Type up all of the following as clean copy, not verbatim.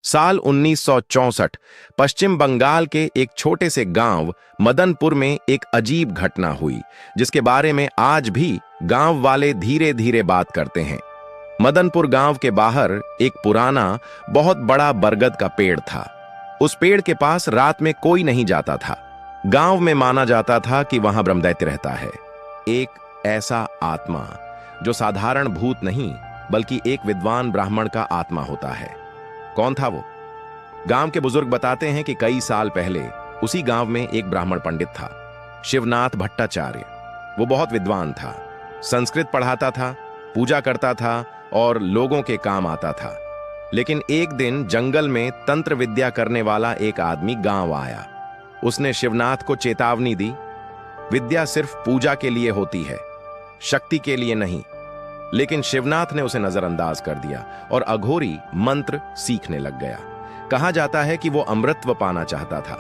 साल 1964 पश्चिम बंगाल के एक छोटे से गांव मदनपुर में एक अजीब घटना हुई जिसके बारे में आज भी गांव वाले धीरे धीरे बात करते हैं। मदनपुर गांव के बाहर एक पुराना बहुत बड़ा बरगद का पेड़ था। उस पेड़ के पास रात में कोई नहीं जाता था। गांव में माना जाता था कि वहां ब्रह्मदैत्य रहता है, एक ऐसा आत्मा जो साधारण भूत नहीं बल्कि एक विद्वान ब्राह्मण का आत्मा होता है। कौन था वो? गांव के बुजुर्ग बताते हैं कि कई साल पहले उसी गांव में एक ब्राह्मण पंडित था, शिवनाथ भट्टाचार्य। वो बहुत विद्वान था, संस्कृत पढ़ाता था, पूजा करता था और लोगों के काम आता था। लेकिन एक दिन जंगल में तंत्र विद्या करने वाला एक आदमी गांव आया। उसने शिवनाथ को चेतावनी दी, विद्या सिर्फ पूजा के लिए होती है, शक्ति के लिए नहीं। लेकिन शिवनाथ ने उसे नजरअंदाज कर दिया और अघोरी मंत्र सीखने लग गया। कहा जाता है कि वो अमृतत्व पाना चाहता था।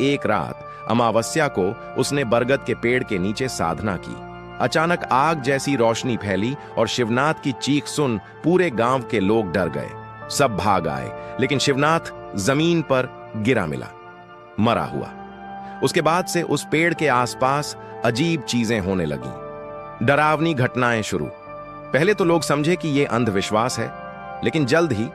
एक रात अमावस्या को उसने बरगद के पेड़ के नीचे साधना की। अचानक आग जैसी रोशनी फैली और शिवनाथ की चीख सुन पूरे गांव के लोग डर गए। सब भाग आए, लेकिन शिवनाथ जमीन पर गिरा मिला, मरा हुआ। उसके बाद से उस पेड़ के आसपास अजीब चीजें होने लगीं, डरावनी घटनाएं शुरू। पहले तो लोग समझे कि यह अंधविश्वास है, लेकिन जल्द ही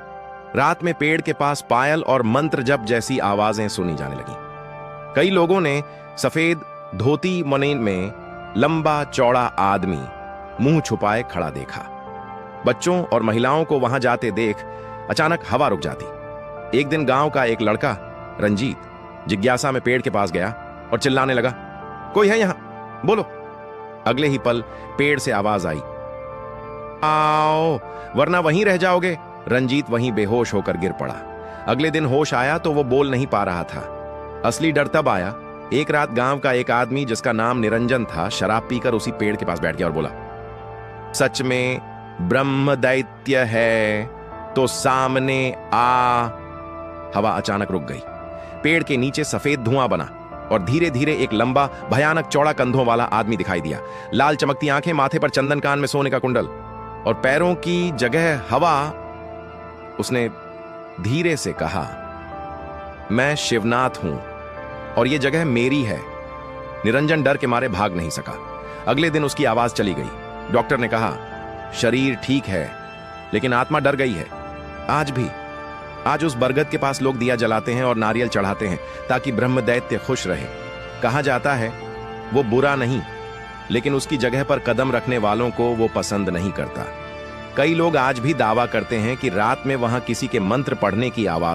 रात में पेड़ के पास पायल और मंत्र जप जैसी आवाजें सुनी जाने लगीं। कई लोगों ने सफेद धोती मनेन में लंबा चौड़ा आदमी मुंह छुपाए खड़ा देखा। बच्चों और महिलाओं को वहां जाते देख अचानक हवा रुक जाती। एक दिन गांव का एक लड़का रंजीत जिज्ञासा में पेड़ के पास गया और चिल्लाने लगा, कोई है यहां, बोलो। अगले ही पल पेड़ से आवाज आई, आओ वरना वहीं रह जाओगे। रंजीत वहीं बेहोश होकर गिर पड़ा। अगले दिन होश आया तो वो बोल नहीं पा रहा था। असली डर तब आया, एक रात गांव का एक आदमी जिसका नाम निरंजन था शराब पीकर उसी पेड़ के पास बैठ गया और बोला, सच में ब्रह्म दैत्य है तो सामने आ। हवा अचानक रुक गई। पेड़ के नीचे सफेद धुआं बना और धीरे धीरे एक लंबा भयानक चौड़ा कंधों वाला आदमी दिखाई दिया। लाल चमकती आंखें, माथे पर चंदन, कान में सोने का कुंडल और पैरों की जगह हवा। उसने धीरे से कहा, मैं शिवनाथ हूं और यह जगह मेरी है। निरंजन डर के मारे भाग नहीं सका। अगले दिन उसकी आवाज चली गई। डॉक्टर ने कहा, शरीर ठीक है लेकिन आत्मा डर गई है। आज उस बरगद के पास लोग दिया जलाते हैं और नारियल चढ़ाते हैं ताकि ब्रह्मदैत्य खुश रहे। कहा जाता है वो बुरा नहीं, लेकिन उसकी जगह पर कदम रखने वालों को वो पसंद नहीं करता। कई लोग आज भी दावा करते हैं कि रात में वहां किसी के मंत्र पढ़ने की आवाज